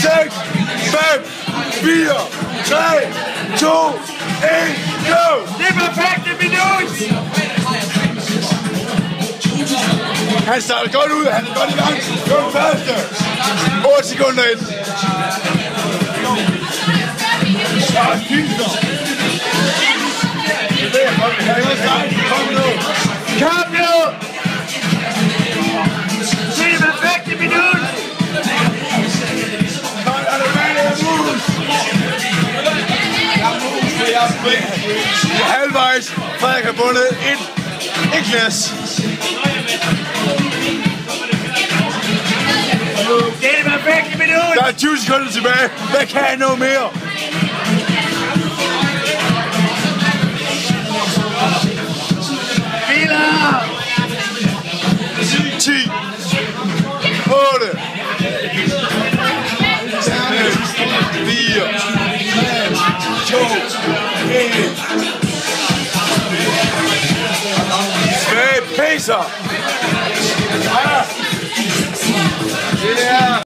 6, 5, 4, 3, 2, 1, go! Det perfekte minut! Han starter godt ud, han er godt i gang. Det var den første. 8 sekunder ind. Kom nu! Det er det perfekte minut! Halvvejs. Frederik har bundet et glas. Det er det perfekte minut! Der er 20 sekunder tilbage. Hvad kan jeg nå mere? Biler! 10, 8, 4, 2, 1. Tilbage, pacer!